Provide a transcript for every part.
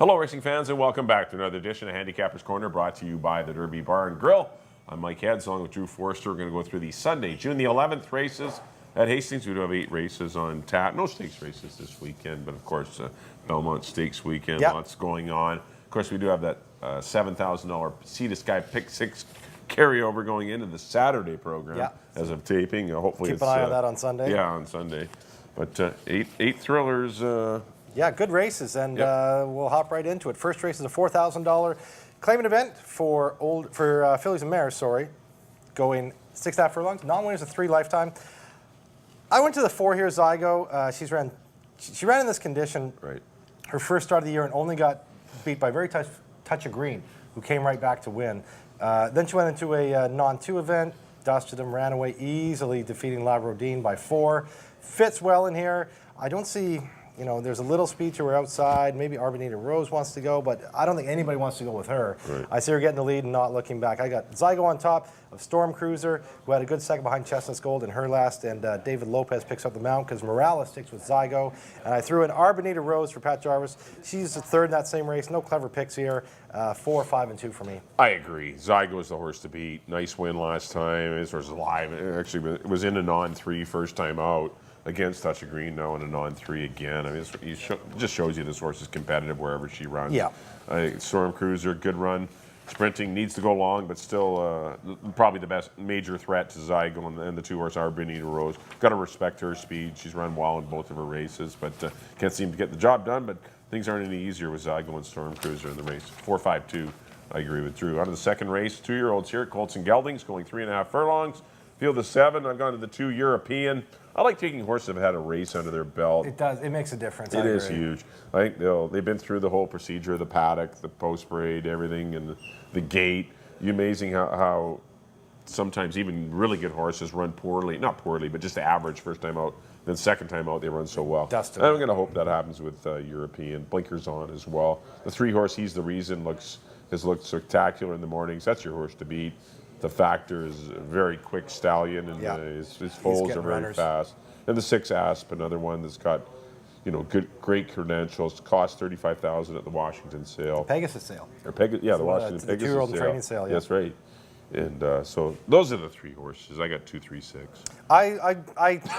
Hello, racing fans, and welcome back to another edition of Handicappers Corner, brought to you by the Derby Bar and Grill. I'm Mike Heads, along with Drew Forster. We're going to go through the Sunday, June the 11th races at Hastings. We do have 8 races on tap. No stakes races this weekend, but of course, Belmont Stakes weekend, lots going on. Of course, we do have that $7,000 Sea to Sky Pick 6 carryover going into the Saturday program as of taping. Hopefully, keep an eye on that on Sunday. Yeah, on Sunday. But eight thrillers. Yeah, good races, and we'll hop right into it. First race is a $4,000 claimant event for fillies and mares. Going 6.5 furlongs. Non-winners of 3 lifetime. I went to the 4 here, Zygo. She ran in this condition. Right. Her first start of the year and only got beat by very touch of green, who came right back to win. Then she went into a non-2 event, dusted him, ran away easily, defeating Labradine by 4. Fits well in here. I don't see. There's a little speed to her outside. Maybe Arbenita Rose wants to go, but I don't think anybody wants to go with her. Right. I see her getting the lead and not looking back. I got Zygo on top of Storm Cruiser, who had a good second behind Chestnut's Gold in her last, and David Lopez picks up the mount because Morales sticks with Zygo. And I threw in Arbenita Rose for Pat Jarvis. She's the third in that same race. No clever picks here. 4, 5, and 2 for me. I agree. Zygo is the horse to beat. Nice win last time. This horse is live. It was in a non-3 first time out. Against Touch of Green now in a non-3 again. I mean, it just shows you this horse is competitive wherever she runs. Yeah. Storm Cruiser, good run. Sprinting needs to go long, but still probably the best major threat to Zygo and the 2-horse Arbenita Rose. Got to respect her speed. She's run well in both of her races, but can't seem to get the job done. But things aren't any easier with Zygo and Storm Cruiser in the race. 4-5-2. I agree with Drew. On to the second race, 2-year-olds here. Colts and Geldings going 3.5 furlongs. Field of 7. I've gone to the 2 European. I like taking horses that have had a race under their belt. It does. It makes a difference. It is huge. I think they've been through the whole procedure, the paddock, the post-parade, everything, and the gate. Amazing how sometimes even really good horses run poorly. Not poorly, but just average first time out. Then second time out, they run so well. Dustin. I'm going to hope that happens with European. Blinkers on as well. The 3-horse, He's the Reason, has looked spectacular in the mornings. That's your horse to beat. The Factor is a very quick stallion, and his foals are very fast. And the 6 Asp, another one that's got, great credentials. Cost $35,000 at the Washington sale. The Pegasus sale. The Washington Pegasus the 2-year-old sale. training sale. Yeah. That's right. And so those are the 3 horses. I got 2, 3, 6. I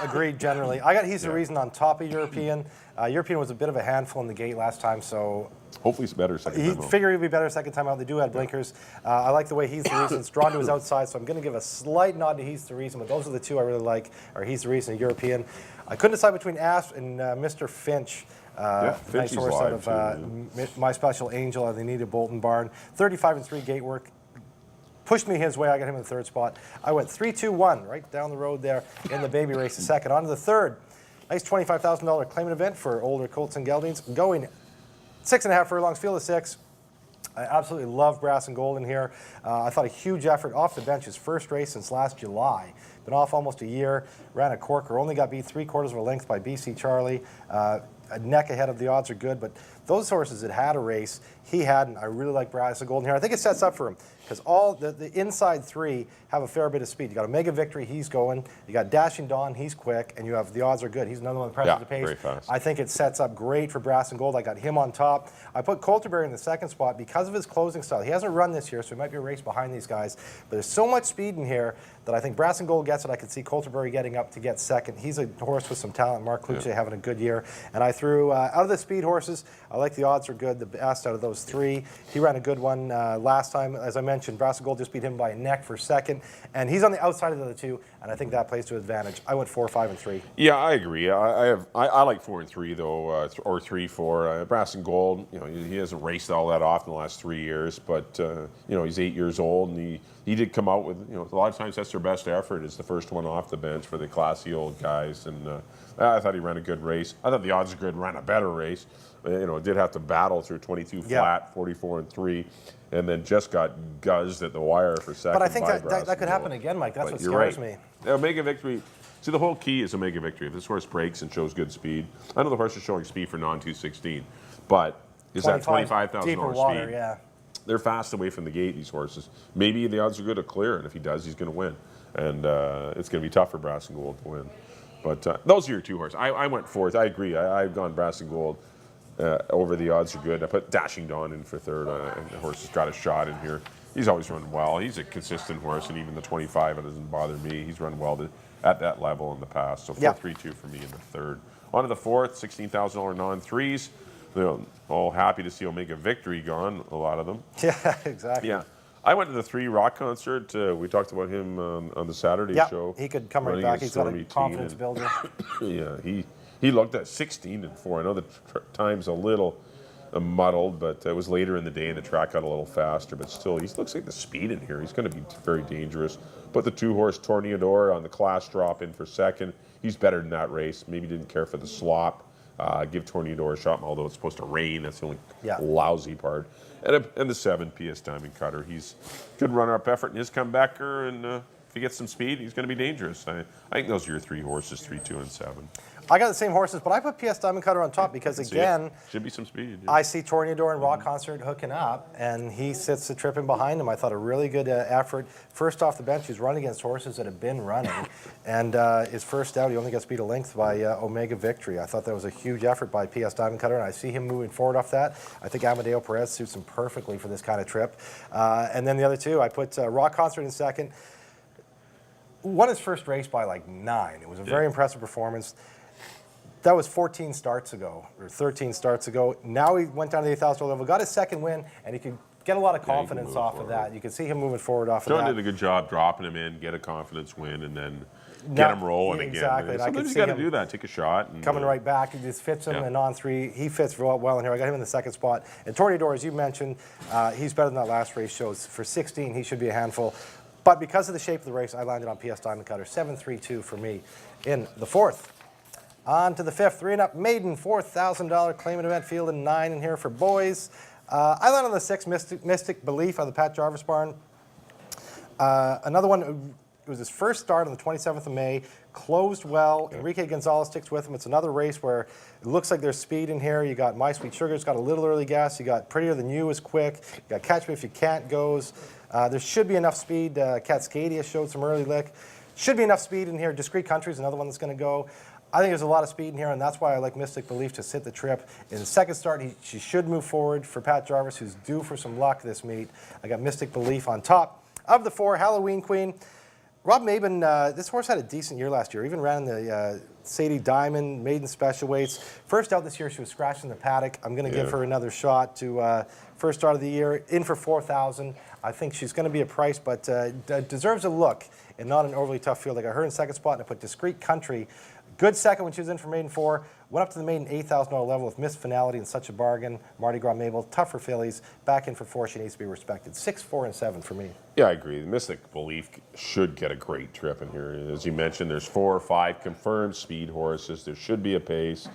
agree generally. I got He's the Reason on top of European. European was a bit of a handful in the gate last time, so. Hopefully it's better second time out. Figure he'd be better second time out. They do have blinkers. I like the way He's the Reason. It's drawn to his outside, so I'm going to give a slight nod to He's the Reason, but those are the 2 I really like, are He's the Reason and European. I couldn't decide between Asp and Mr. Finch. Nice horse out of My Special Angel at the Anita Bolton barn. 35-3 gate work. Pushed me his way. I got him in the 3rd spot. I went 3-2-1 right down the road there in the baby race. The second. On to the 3rd. Nice $25,000 claimant event for older Colts and Geldings. Going 6.5 furlongs, field of 6. I absolutely love Brass and Gold in here. I thought a huge effort off the bench. His first race since last July. Been off almost a year. Ran a corker. Only got beat 3/4 of a length by BC Charlie. A neck ahead of the odds are good, but those horses that had a race, he hadn't. I really like Brass and Gold in here. I think it sets up for him because all the inside 3 have a fair bit of speed. You got Omega Victory, he's going. You got Dashing Dawn, he's quick, and you have the odds are good. He's another one that presses the pace. Very fast. I think it sets up great for Brass and Gold. I got him on top. I put Colterberry in the 2nd spot because of his closing style. He hasn't run this year, so he might be a race behind these guys. But there's so much speed in here that I think Brass and Gold gets it. I could see Colterberry getting up to get 2nd. He's a horse with some talent. Mark Kluche having a good year. And I threw, out of the speed horses, I like the odds are good. The best out of those 3. He ran a good one last time. As I mentioned, Brass and Gold just beat him by a neck for 2nd. And he's on the outside of the other 2, and I think that plays to his advantage. I went 4, 5, and 3. Yeah, I agree. I like 4 and 3 though, or 3, 4. Brass and Gold. He hasn't raced all that often the last 3 years, but he's 8 years old, and he did come out with a lot of times that's their best effort. Is the first one off the bench for the classy old guys, and I thought he ran a good race. I thought the odds are good. Ran a better race. Did have to battle through 22 flat, 44 and 3. And then just got guzzed at the wire for 2nd. But I think that could happen again, Mike. That's what scares me. Omega Victory. See, the whole key is Omega Victory. If this horse breaks and shows good speed, I know the horse is showing speed for non-216, but is that $25,000 speed? Yeah. They're fast away from the gate, these horses. Maybe the odds are good to clear, and if he does, he's going to win. And it's going to be tough for Brass and Gold to win. But those are your 2 horses. I went 4th. I agree. I've gone Brass and Gold. Over the odds are good. I put Dashing Dawn in for third, and the horse has got a shot in here. He's always run well. He's a consistent horse, and even the 25, it doesn't bother me. He's run well at that level in the past. So 4-3-2 for me in the third. On to the fourth, $16,000 non-threes. They're all happy to see Omega Victory gone, a lot of them. Yeah, exactly. Yeah. I went to the 3 Rock concert. We talked about him on the Saturday show. He could come right back. He's got a confidence builder. Yeah, he looked at 16-4. I know the time's a little muddled, but it was later in the day and the track got a little faster. But still, he looks like the speed in here. He's going to be very dangerous. Put the 2-horse Torneador on the class drop in for second. He's better than that race. Maybe didn't care for the slop. Give Torneador a shot, although it's supposed to rain. That's the only lousy part. And the 7 PS Diamond Cutter. He's good runner-up effort in his comebacker, and if he gets some speed, he's going to be dangerous. I think those are your 3 horses, 3, 2, and 7. I got the same horses, but I put PS Diamond Cutter on top because, again, should be some speed. Yeah. I see Torneador and Rock Concert hooking up, and he sits the trip in behind him. I thought a really good effort. First off the bench, he's running against horses that have been running, and his first out, he only gets beat a length by Omega Victory. I thought that was a huge effort by PS Diamond Cutter, and I see him moving forward off that. I think Amadeo Perez suits him perfectly for this kind of trip. And then the other 2, I put Rock Concert in second. Won his first race by like 9. It was a very impressive performance. That was 14 starts ago, or 13 starts ago. Now he went down to the $8,000 level, got his second win, and he could get a lot of confidence off of that. You can see him moving forward off of that. John did a good job dropping him in, get a confidence win, and then get him rolling again. Exactly. Sometimes you got to do that. Take a shot. And, coming right back, he just fits him, and on 3, he fits well in here. I got him in the second spot. And Torneador, as you mentioned, he's better than that last race shows. For 16, he should be a handful. But because of the shape of the race, I landed on PS Diamond Cutter. 7-3-2 for me in the fourth. On to the 5th, 3-and-up maiden, $4,000 claimant event field, and 9 in here for boys. I landed on the 6th, Mystic Belief on the Pat Jarvis barn. Another one, it was his first start on the 27th of May, closed well. Enrique Gonzalez sticks with him. It's another race where it looks like there's speed in here. You got My Sweet Sugar's got a little early gas. You got Prettier Than You is quick. You got Catch Me If You Can't goes. There should be enough speed. Cascadia showed some early lick. Should be enough speed in here. Discreet Country is another one that's going to go. I think there's a lot of speed in here, and that's why I like Mystic Belief to sit the trip. In the second start, she should move forward for Pat Jarvis, who's due for some luck this meet. I got Mystic Belief on top. Of the 4, Halloween Queen. Rob Maben, this horse had a decent year last year. Even ran in the Sadie Diamond Maiden Special Weights. First out this year, she was scratching the paddock. I'm going to give her another shot to first start of the year. In for $4,000. I think she's going to be a price, but deserves a look and not an overly tough field. I got her in second spot, and I put Discreet Country. Good second when she was in for maiden 4. Went up to the maiden $8,000 level with Miss Finality and Such a Bargain. Mardi Gras Mabel, tougher fillies. Back in for 4, she needs to be respected. 6, 4, and 7 for me. Yeah, I agree. The Mystic Belief should get a great trip in here. As you mentioned, there's 4 or 5 confirmed speed horses. There should be a pace.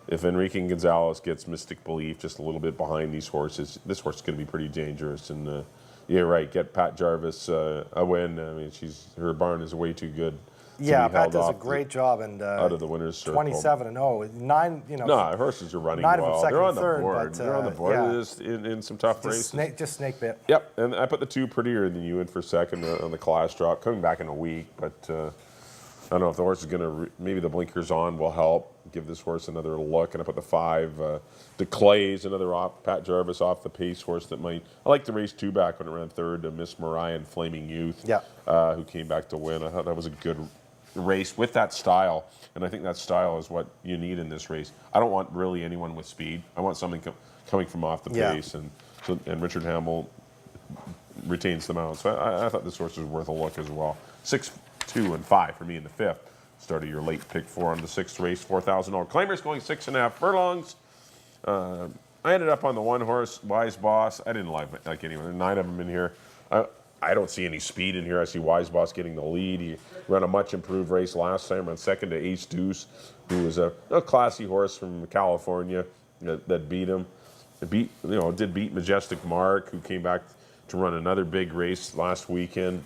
If Enrique Gonzalez gets Mystic Belief just a little bit behind these horses, this horse is going to be pretty dangerous. And yeah, right, get Pat Jarvis a win. I mean, her barn is way too good. Yeah, Pat does a great job, and out of the winner's circle. 27-0, 9. No, horses are running 9 well. Of them They're on the third, board. But, they're on the board. Yeah. In some tough races. Just snake bit. Yep, and I put the 2 Prettier Than You in for second on the class drop. Coming back in a week, but I don't know if the horse is going to. Maybe the blinkers on will help give this horse another look. And I put the 5 DeClays, another Pat Jarvis off the pace horse that might. I like the race 2 back when it ran third to Miss Mariah and Flaming Youth. Yeah. Who came back to win. I thought that was a good race with that style, and I think that style is what you need in this race. I don't want really anyone with speed. I want something coming from off the pace, and Richard Hamill retains the mount. So I thought this horse was worth a look as well. 6, 2, and 5 for me in the 5th. Start of your late pick 4 on the 6th race, $4,000 claimers going 6.5 furlongs. I ended up on the 1 horse, Wise Boss. I didn't like anyone. There are 9 of them in here. I don't see any speed in here. I see Wise Boss getting the lead. He ran a much improved race last time. Ran second to Ace Deuce, who was a classy horse from California that beat him. Did beat Majestic Mark, who came back to run another big race last weekend.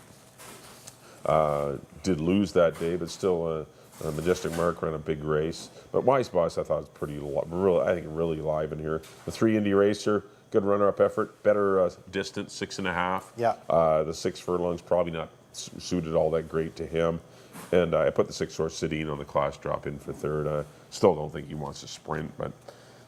Did lose that day, but still Majestic Mark ran a big race. But Wise Boss, I thought was really live in here. The 3 Indy Racer. Good runner-up effort, better distance, 6.5. Yeah. The 6 furlongs probably not suited all that great to him. And I put the 6 horse Sidine on the class drop in for third. I still don't think he wants to sprint, but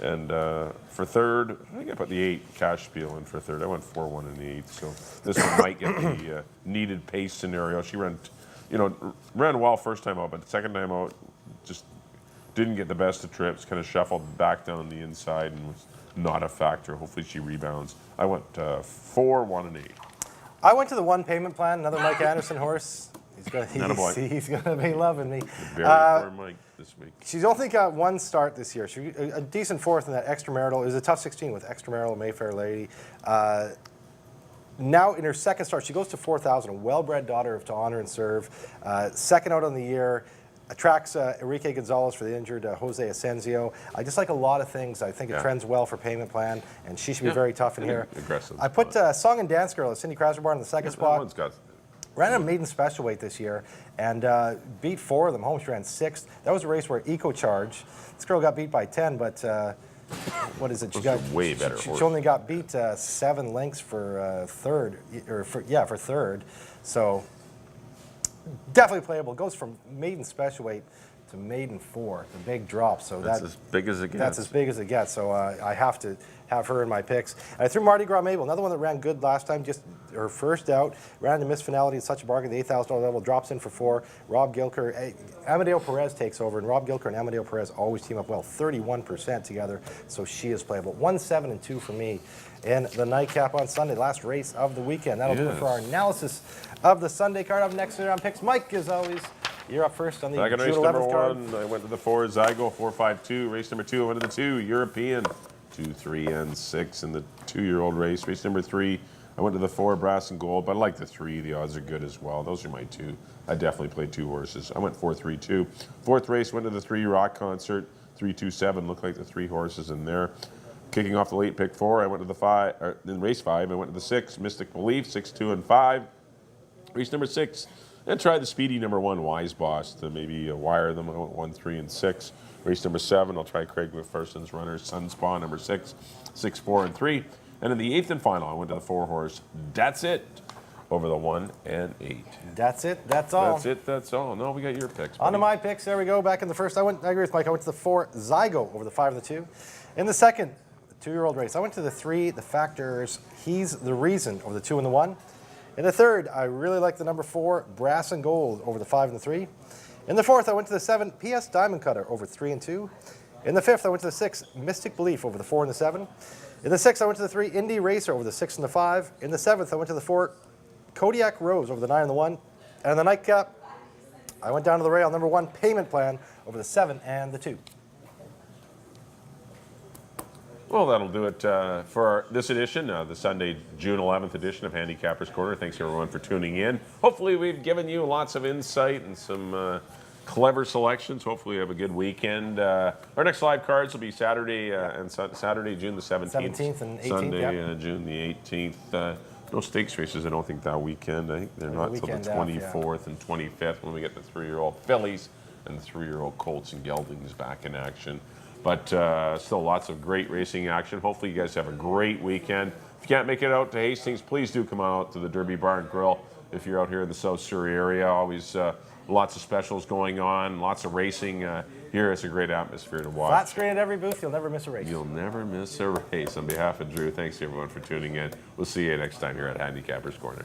And for third, I think I put the 8 cash spiel in for third. I went 4-1 in the 8th, so this one might get the needed pace scenario. She ran, ran well first time out, but the second time out just didn't get the best of trips. Kind of shuffled back down the inside and was not a factor. Hopefully she rebounds. I went 4, 1, and 8. I went to the 1 payment plan. Another Mike Anderson horse. He's gonna be loving me. Very poor Mike this week. She's only got 1 start this year. She a decent 4th in that extramarital. It was a tough 16 with extramarital Mayfair Lady. Now in her 2nd start, she goes to 4,000. A well-bred daughter of To Honor and Serve. 2nd out on the year. Attracts Enrique Gonzalez for the injured Jose Asensio. I just like a lot of things. I think it trends well for payment plan, and she should be very tough in here. Aggressive. I put Song and Dance Girl, Cindy Kraserbarn, in the 2nd spot. That one's got. Ran a maiden special weight this year and beat 4 of them home. She ran 6th. That was a race where Eco Charge. This girl got beat by 10, but what is it? She got way better. She only got beat 7 lengths for third, for third. So definitely playable. Goes from maiden special weight to maiden 4, the big drop. So that's as big as it gets. That's as big as it gets. So I have to have her in my picks. And I threw Mardi Gras Mabel, another one that ran good last time, just her first out. Ran into Miss Finality at such a bargain, the $8,000 level, drops in for 4. Rob Gilker, Amadeo Perez takes over, and Rob Gilker and Amadeo Perez always team up well, 31% together, so she is playable. 1, 7, and 2 for me in the nightcap on Sunday, last race of the weekend. That'll do it for our analysis of the Sunday card. Up next on picks, Mike, as always. You're up first on the Second June race 11th number card. 1, I went to the 4, Zygo, 4-5-2. Race number 2, I went to the 2, European, 2, 3, and 6 in the 2-year-old race. Race number 3, I went to the 4, Brass and Gold, but I like the 3. The odds are good as well. Those are my 2. I definitely played 2 horses. I went 4-3-2. 4th race, went to the 3, Rock Concert, 3-2-7. Looked like the 3 horses in there. Kicking off the late pick 4, I went to the 5. In race 5, I went to the 6, Mystic Belief, 6, 2, and 5. Race number 6. And try the speedy number 1, Wise Boss, to maybe wire them. I went 1, 3, and 6. Race number 7, I'll try Craig McPherson's runner, Sunspawn, number 6, 6, 4, and 3. And in the 8th and final, I went to the 4 horse, That's It, over the 1 and 8. That's it. That's all. That's it. That's all. No, we got your picks. On to my picks. There we go. Back in the first, I agree with Mike. I went to the 4, Zygo, over the 5 and the 2. In the second, the 2-year-old race, I went to the 3, the Factors, He's the Reason, over the 2 and the 1. In the third, I really like the number 4, Brass and Gold, over the 5 and the 3. In the 4th, I went to the 7, PS Diamond Cutter, over 3 and 2. In the 5th, I went to the 6, Mystic Belief, over the 4 and the 7. In the 6th, I went to the 3, Indie Racer, over the 6 and the 5. In the 7th, I went to the 4, Kodiak Rose, over the 9 and the 1. And in the nightcap, I went down to the rail, number 1, Payment Plan, over the 7 and the 2. Well, that'll do it for this edition, the Sunday, June 11th edition of Handicappers Corner. Thanks, everyone, for tuning in. Hopefully, we've given you lots of insight and some clever selections. Hopefully, you have a good weekend. Our next live cards will be Saturday Saturday, June the 17th. 17th and 18th, Sunday, June the 18th. No stakes races, I don't think, that weekend. I think they're not until the 24th and 25th when we get the 3-year-old fillies and the 3-year-old Colts and Geldings back in action. But still lots of great racing action. Hopefully you guys have a great weekend. If you can't make it out to Hastings, please do come out to the Derby Bar and Grill. If you're out here in the South Surrey area, always lots of specials going on, lots of racing. Here it's a great atmosphere to watch. Flat screen at every booth, you'll never miss a race. You'll never miss a race. On behalf of Drew, thanks everyone for tuning in. We'll see you next time here at Handicappers Corner.